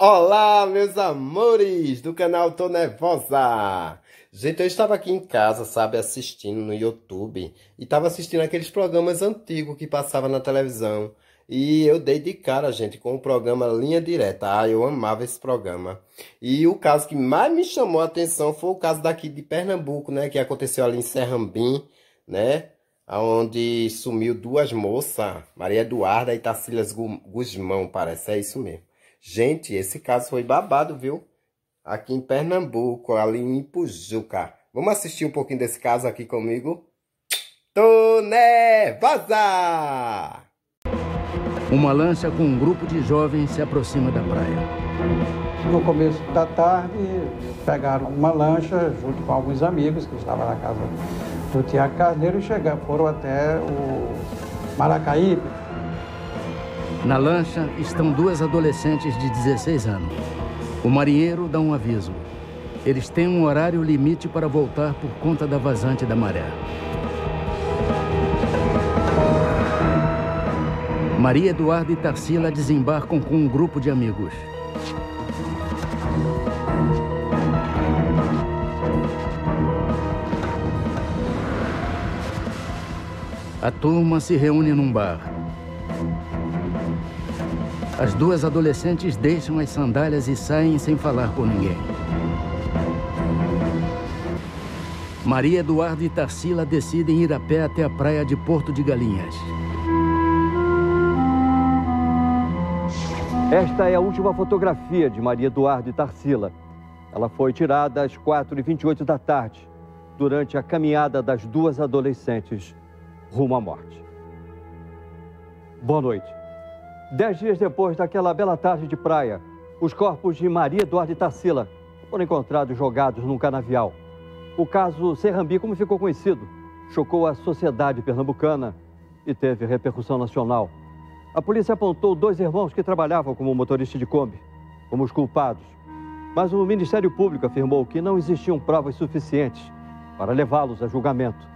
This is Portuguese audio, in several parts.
Olá, meus amores do canal Tô Nervosa. Gente, eu estava aqui em casa, sabe, assistindo no YouTube. E estava assistindo aqueles programas antigos que passavam na televisão. E eu dei de cara, gente, com o programa Linha Direta. Ah, eu amava esse programa. E o caso que mais me chamou a atenção foi o caso daqui de Pernambuco, né? Que aconteceu ali em Serrambim, né? Onde sumiu duas moças, Maria Eduarda e Tarsila Guzmão, parece, é isso mesmo. Gente, esse caso foi babado, viu? Aqui em Pernambuco, ali em Ipujuca. Vamos assistir um pouquinho desse caso aqui comigo? Tô nervosa! Uma lancha com um grupo de jovens se aproxima da praia. No começo da tarde, pegaram uma lancha junto com alguns amigos que estavam na casa do Tiago Carneiro e foram até o Maracaípe. Na lancha estão duas adolescentes de 16 anos. O marinheiro dá um aviso. Eles têm um horário limite para voltar por conta da vazante da maré. Maria Eduarda e Tarsila desembarcam com um grupo de amigos. A turma se reúne num bar. As duas adolescentes deixam as sandálias e saem sem falar com ninguém. Maria Eduarda e Tarsila decidem ir a pé até a praia de Porto de Galinhas. Esta é a última fotografia de Maria Eduarda e Tarsila. Ela foi tirada às 4h28 da tarde, durante a caminhada das duas adolescentes rumo à morte. Boa noite. 10 dias depois daquela bela tarde de praia, os corpos de Maria Eduarda e Tarsila foram encontrados jogados num canavial. O caso Serrambi, como ficou conhecido, chocou a sociedade pernambucana e teve repercussão nacional. A polícia apontou dois irmãos que trabalhavam como motorista de Kombi como os culpados. Mas o Ministério Público afirmou que não existiam provas suficientes para levá-los a julgamento.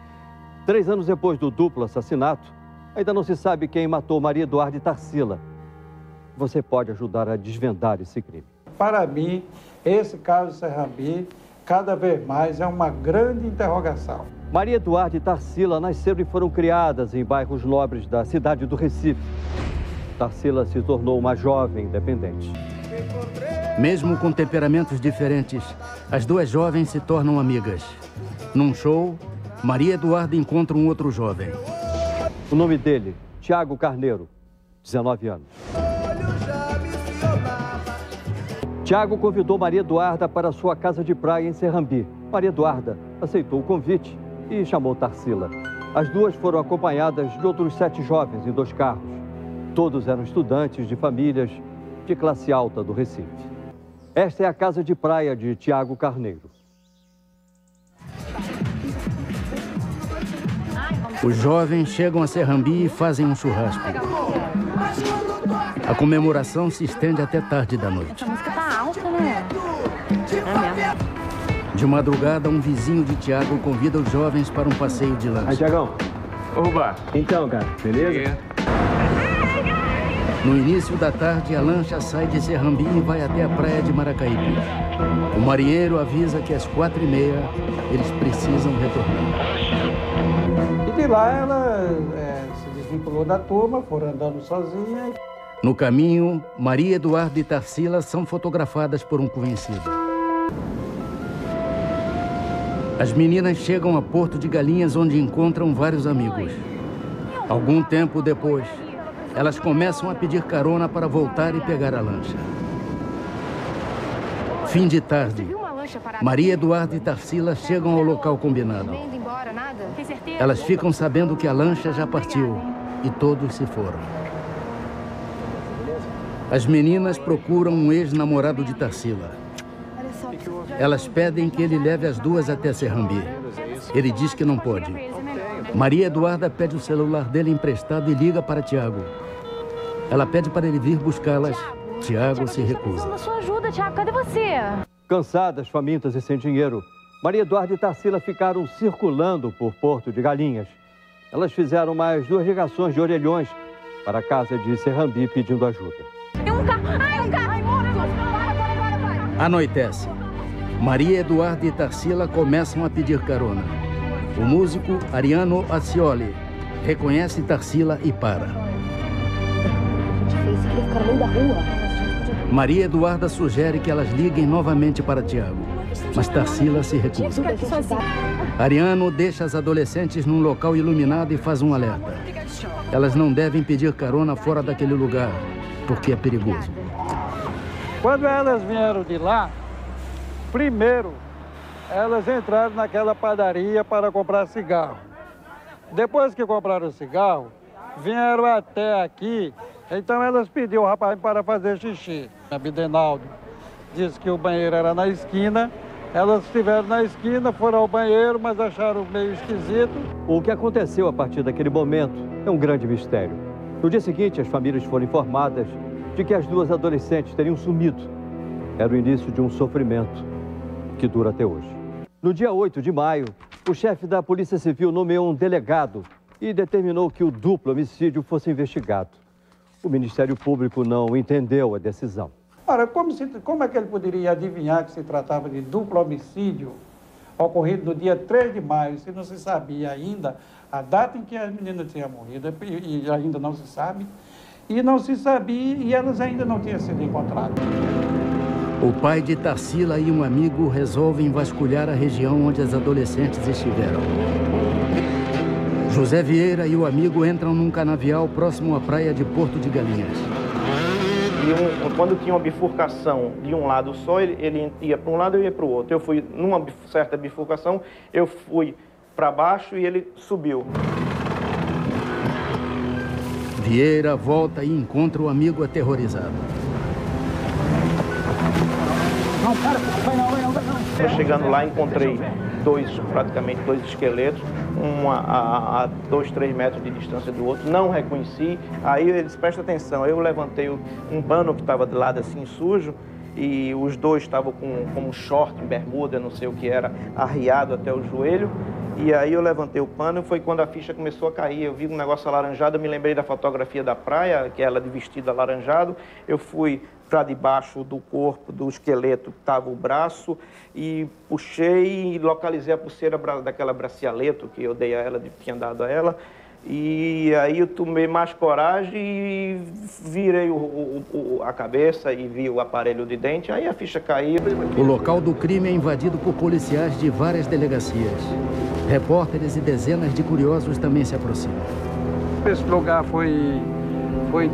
3 anos depois do duplo assassinato, ainda não se sabe quem matou Maria Eduarda e Tarsila. Você pode ajudar a desvendar esse crime. Para mim, esse caso de Serrambi, cada vez mais é uma grande interrogação. Maria Eduarda e Tarsila nasceram e foram criadas em bairros nobres da cidade do Recife. Tarsila se tornou uma jovem independente. Mesmo com temperamentos diferentes, as duas jovens se tornam amigas. Num show, Maria Eduarda encontra um outro jovem. O nome dele, Tiago Carneiro, 19 anos. Tiago convidou Maria Eduarda para sua casa de praia em Serrambi. Maria Eduarda aceitou o convite e chamou Tarsila. As duas foram acompanhadas de outros 7 jovens em 2 carros. Todos eram estudantes de famílias de classe alta do Recife. Esta é a casa de praia de Tiago Carneiro. Os jovens chegam a Serrambi e fazem um churrasco. A comemoração se estende até tarde da noite. A música tá alta, né? É mesmo. De madrugada, um vizinho de Tiago convida os jovens para um passeio de lancha. Aí, Tiagão. Oba! Então, cara, beleza? No início da tarde, a lancha sai de Serrambi e vai até a praia de Maracaípe. O marinheiro avisa que às 4h30 eles precisam retornar. E de lá ela se desvinculou da turma, foram andando sozinha. No caminho, Maria Eduarda e Tarsila são fotografadas por um conhecido. As meninas chegam a Porto de Galinhas, onde encontram vários amigos. Algum tempo depois, elas começam a pedir carona para voltar e pegar a lancha. Fim de tarde, Maria Eduarda e Tarsila chegam ao local combinado. Elas ficam sabendo que a lancha já partiu e todos se foram. As meninas procuram um ex-namorado de Tarsila. Elas pedem que ele leve as duas até Serrambi. Ele diz que não pode. Maria Eduarda pede o celular dele emprestado e liga para Tiago. Ela pede para ele vir buscá-las. Tiago se recusa. A sua ajuda, Tiago. Cadê você? Cansadas, famintas e sem dinheiro, Maria Eduarda e Tarsila ficaram circulando por Porto de Galinhas. Elas fizeram mais 2 ligações de orelhões para a casa de Serrambi pedindo ajuda. Tem um carro! Ai, um carro! Ai, moço! Anoitece. Maria Eduarda e Tarsila começam a pedir carona. O músico Ariano Acioli reconhece Tarsila e para. A gente fez que ele ficar no meio da rua. Maria Eduarda sugere que elas liguem novamente para Tiago, mas Tarsila se recusa. Ariano deixa as adolescentes num local iluminado e faz um alerta. Elas não devem pedir carona fora daquele lugar, porque é perigoso. Quando elas vieram de lá, primeiro elas entraram naquela padaria para comprar cigarro. Depois que compraram o cigarro, vieram até aqui, então elas pediram o rapaz para fazer xixi. A Bidenaldo disse que o banheiro era na esquina, elas estiveram na esquina, foram ao banheiro, mas acharam meio esquisito. O que aconteceu a partir daquele momento é um grande mistério. No dia seguinte, as famílias foram informadas de que as duas adolescentes teriam sumido. Era o início de um sofrimento que dura até hoje. No dia 8 de maio, o chefe da Polícia Civil nomeou um delegado e determinou que o duplo homicídio fosse investigado. O Ministério Público não entendeu a decisão. Ora, como é que ele poderia adivinhar que se tratava de duplo homicídio ocorrido no dia 3 de maio, se não se sabia ainda a data em que a menina tinha morrido, e ainda não se sabe, e não se sabia, e elas ainda não tinham sido encontradas. O pai de Tarsila e um amigo resolvem vasculhar a região onde as adolescentes estiveram. José Vieira e o amigo entram num canavial próximo à praia de Porto de Galinhas. Quando tinha uma bifurcação de um lado só, ele ia para um lado e eu ia para o outro. Eu fui numa certa bifurcação, eu fui para baixo e ele subiu. Vieira volta e encontra o amigo aterrorizado. Eu chegando lá, encontrei praticamente dois esqueletos, um a 2, 3 metros de distância do outro, não reconheci. Aí eles prestam atenção, eu levantei um pano que estava do lado assim sujo e os dois estavam com um short, bermuda, não sei o que era, arriado até o joelho. E aí eu levantei o pano e foi quando a ficha começou a cair. Eu vi um negócio alaranjado, eu me lembrei da fotografia da praia, que é ela de vestido alaranjado. Eu fui para debaixo do corpo, do esqueleto, estava o braço, e puxei e localizei a pulseira daquela bracialeto que eu dei a ela, tinha dado a ela. E aí eu tomei mais coragem e virei a cabeça e vi o aparelho de dente, aí a ficha caiu. O local do crime é invadido por policiais de várias delegacias. Repórteres e dezenas de curiosos também se aproximam. Esse lugar foi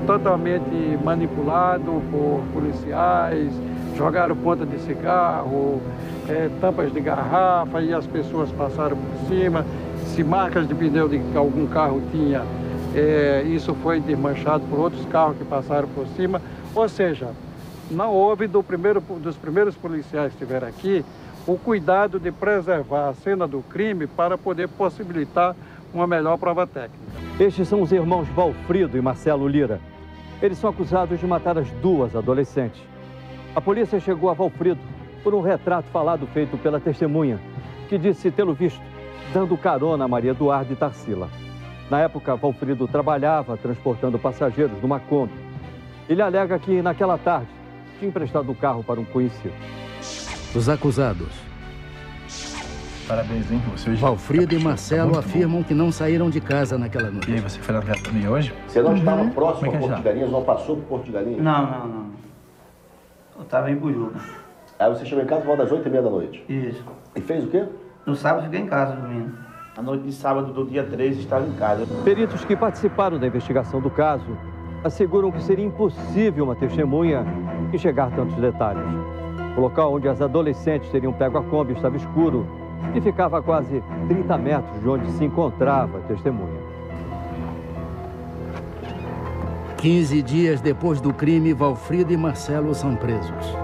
totalmente manipulado por policiais, jogaram ponta de cigarro, tampas de garrafa, e as pessoas passaram por cima. Se marcas de pneu de que algum carro tinha, isso foi desmanchado por outros carros que passaram por cima. Ou seja, não houve dos primeiros policiais que estiveram aqui o cuidado de preservar a cena do crime para poder possibilitar uma melhor prova técnica. Estes são os irmãos Valfrido e Marcelo Lira. Eles são acusados de matar as duas adolescentes. A polícia chegou a Valfrido por um retrato falado feito pela testemunha, que disse tê-lo visto dando carona a Maria Eduarda e Tarsila. Na época, Valfrido trabalhava transportando passageiros numa Kombi. Ele alega que, naquela tarde, tinha emprestado o carro para um conhecido. Os acusados. Parabéns, hein? Você hoje Valfrido e Marcelo afirmam que não saíram de casa naquela noite. E aí, você foi na viatura hoje? Você não estava próximo a Como é que Porto de Galinhas, não passou por Porto de Galinhas? Não. Eu estava em Bujuca. Aí você chegou em casa por volta das 8h30 da noite? Isso. E fez o quê? No sábado fiquei em casa dormindo. A noite de sábado do dia 13 estava em casa. Peritos que participaram da investigação do caso asseguram que seria impossível uma testemunha enxergar tantos detalhes. O local onde as adolescentes teriam pego a Kombi estava escuro e ficava a quase 30 metros de onde se encontrava a testemunha. 15 dias depois do crime, Valfrido e Marcelo são presos.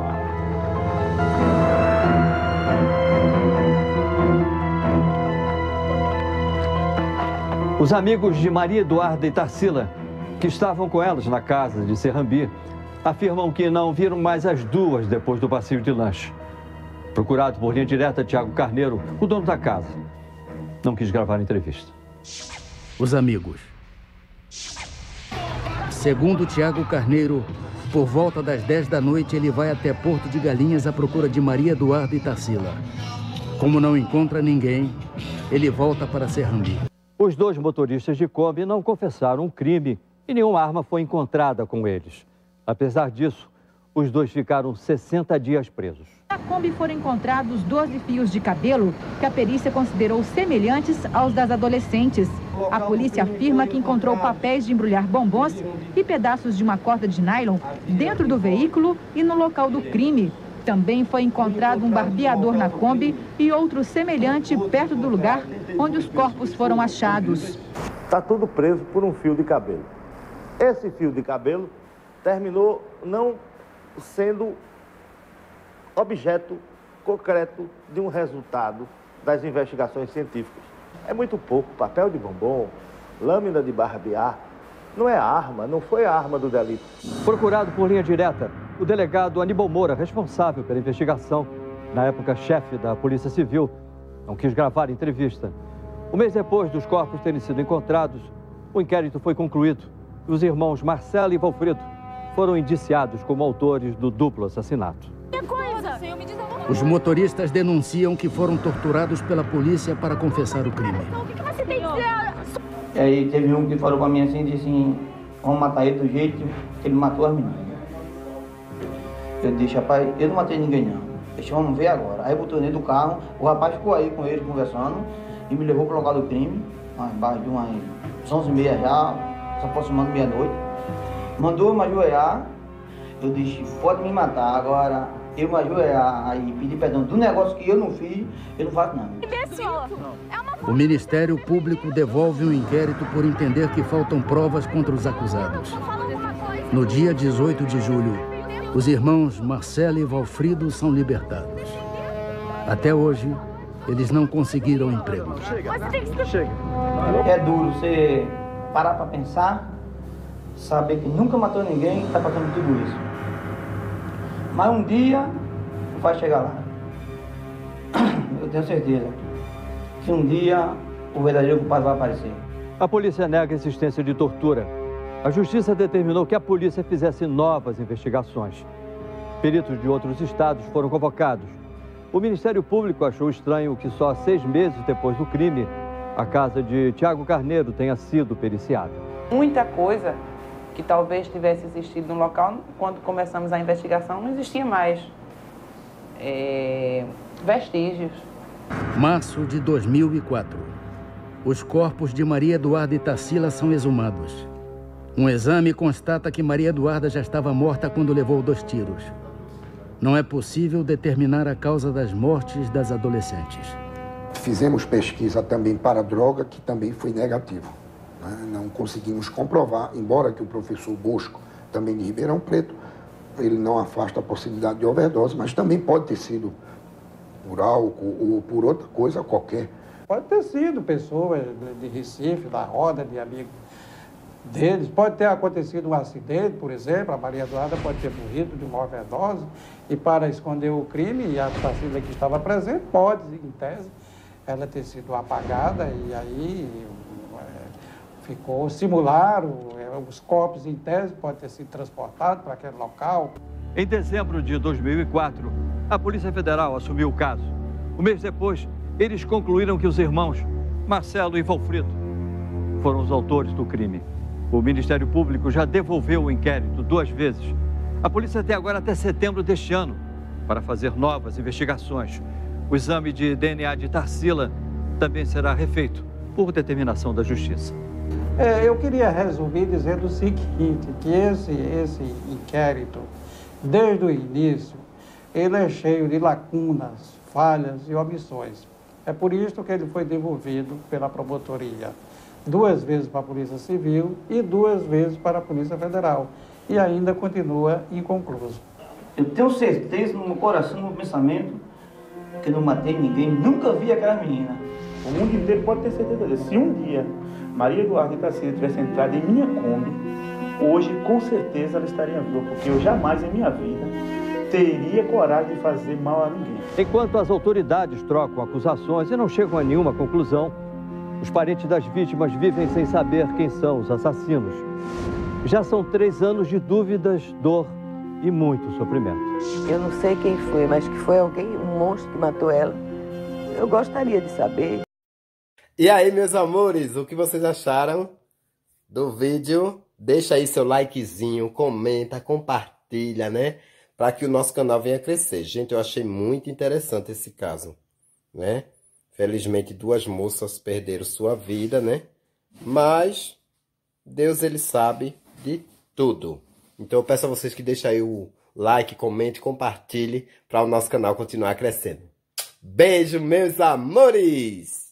Os amigos de Maria Eduarda e Tarsila, que estavam com elas na casa de Serrambi, afirmam que não viram mais as duas depois do passeio de lanche. Procurado por linha direta, Tiago Carneiro, o dono da casa, não quis gravar a entrevista. Os amigos. Segundo Tiago Carneiro, Por volta das 10 da noite, ele vai até Porto de Galinhas à procura de Maria Eduarda e Tarsila. Como não encontra ninguém, ele volta para Serrambi. Os dois motoristas de Kombi não confessaram o crime e nenhuma arma foi encontrada com eles. Apesar disso, os dois ficaram 60 dias presos. Na Kombi foram encontrados 12 fios de cabelo que a perícia considerou semelhantes aos das adolescentes. A polícia afirma que encontrou papéis de embrulhar bombons e pedaços de uma corda de nylon dentro do veículo e no local do crime. Também foi encontrado um barbeador na Kombi e outro semelhante perto do lugar onde os corpos foram achados. Está tudo preso por um fio de cabelo. Esse fio de cabelo terminou não sendo objeto concreto de um resultado das investigações científicas. É muito pouco, papel de bombom, lâmina de barbear, não é arma, não foi a arma do delito. Procurado por linha direta, o delegado Aníbal Moura, responsável pela investigação, na época chefe da Polícia Civil, não quis gravar a entrevista. Um mês depois dos corpos terem sido encontrados, o inquérito foi concluído e os irmãos Marcelo e Valfrido foram indiciados como autores do duplo assassinato. Os motoristas denunciam que foram torturados pela polícia para confessar o crime. E aí teve um que falou pra mim assim, disse assim, vamos matar ele do jeito que ele matou as meninas. Eu disse, rapaz, eu não matei ninguém não. Deixa, vamos ver agora. Aí botou dentro do carro, o rapaz ficou aí com ele conversando e me levou para o local do crime, embaixo de umas 11h30 já, se aproximando meia-noite. Mandou me ajoelhar, eu disse, pode me matar, agora eu me ajoelhar aí pedir perdão do negócio que eu não fiz, eu não faço nada. O Ministério Público devolve o inquérito por entender que faltam provas contra os acusados. No dia 18 de julho, os irmãos Marcelo e Valfrido são libertados. Até hoje, eles não conseguiram emprego. É duro você parar para pensar, saber que nunca matou ninguém e está passando tudo isso. Mas um dia vai chegar lá. Eu tenho certeza que um dia o verdadeiro culpado vai aparecer. A polícia nega a existência de tortura. A justiça determinou que a polícia fizesse novas investigações. Peritos de outros estados foram convocados. O Ministério Público achou estranho que só 6 meses depois do crime, a casa de Tiago Carneiro tenha sido periciada. Muita coisa que talvez tivesse existido no local, quando começamos a investigação, não existia mais vestígios. Março de 2004. Os corpos de Maria Eduarda e Tarsila são exumados. Um exame constata que Maria Eduarda já estava morta quando levou 2 tiros. Não é possível determinar a causa das mortes das adolescentes. Fizemos pesquisa também para droga, que também foi negativo. Não conseguimos comprovar, embora que o professor Bosco, também de Ribeirão Preto, ele não afasta a possibilidade de overdose, mas também pode ter sido por álcool ou por outra coisa qualquer. Pode ter sido pessoas de Recife, da roda de amigos deles, pode ter acontecido um acidente, por exemplo, a Maria Eduarda pode ter morrido de uma overdose e para esconder o crime, e a Tarsila que estava presente, pode, em tese, ela ter sido apagada e aí simularam, os corpos em tese podem ter sido transportados para aquele local. Em dezembro de 2004, a Polícia Federal assumiu o caso. Um mês depois, eles concluíram que os irmãos Marcelo e Valfrido foram os autores do crime. O Ministério Público já devolveu o inquérito 2 vezes. A polícia tem agora até setembro deste ano para fazer novas investigações. O exame de DNA de Tarsila também será refeito por determinação da Justiça. Eu queria resumir dizendo o seguinte, que esse inquérito, desde o início, ele é cheio de lacunas, falhas e omissões. É por isso que ele foi devolvido pela promotoria 2 vezes para a Polícia Civil e 2 vezes para a Polícia Federal. E ainda continua inconcluso. Eu tenho certeza no meu coração, no meu pensamento, que não matei ninguém, nunca vi aquela menina. O mundo inteiro pode ter certeza disso. Se um dia Maria Eduarda e Tarsila tivesse entrado em minha Kombi, hoje com certeza ela estaria viva, porque eu jamais em minha vida teria coragem de fazer mal a ninguém. Enquanto as autoridades trocam acusações e não chegam a nenhuma conclusão, os parentes das vítimas vivem sem saber quem são os assassinos. Já são 3 anos de dúvidas, dor e muito sofrimento. Eu não sei quem foi, mas que foi alguém, um monstro que matou ela. Eu gostaria de saber. E aí, meus amores, o que vocês acharam do vídeo? Deixa aí seu likezinho, comenta, compartilha, né? Para que o nosso canal venha crescer. Gente, eu achei muito interessante esse caso, né? Felizmente, 2 moças perderam sua vida, né? Mas Deus, ele sabe de tudo. Então, eu peço a vocês que deixem aí o like, comente, compartilhe para o nosso canal continuar crescendo. Beijo, meus amores!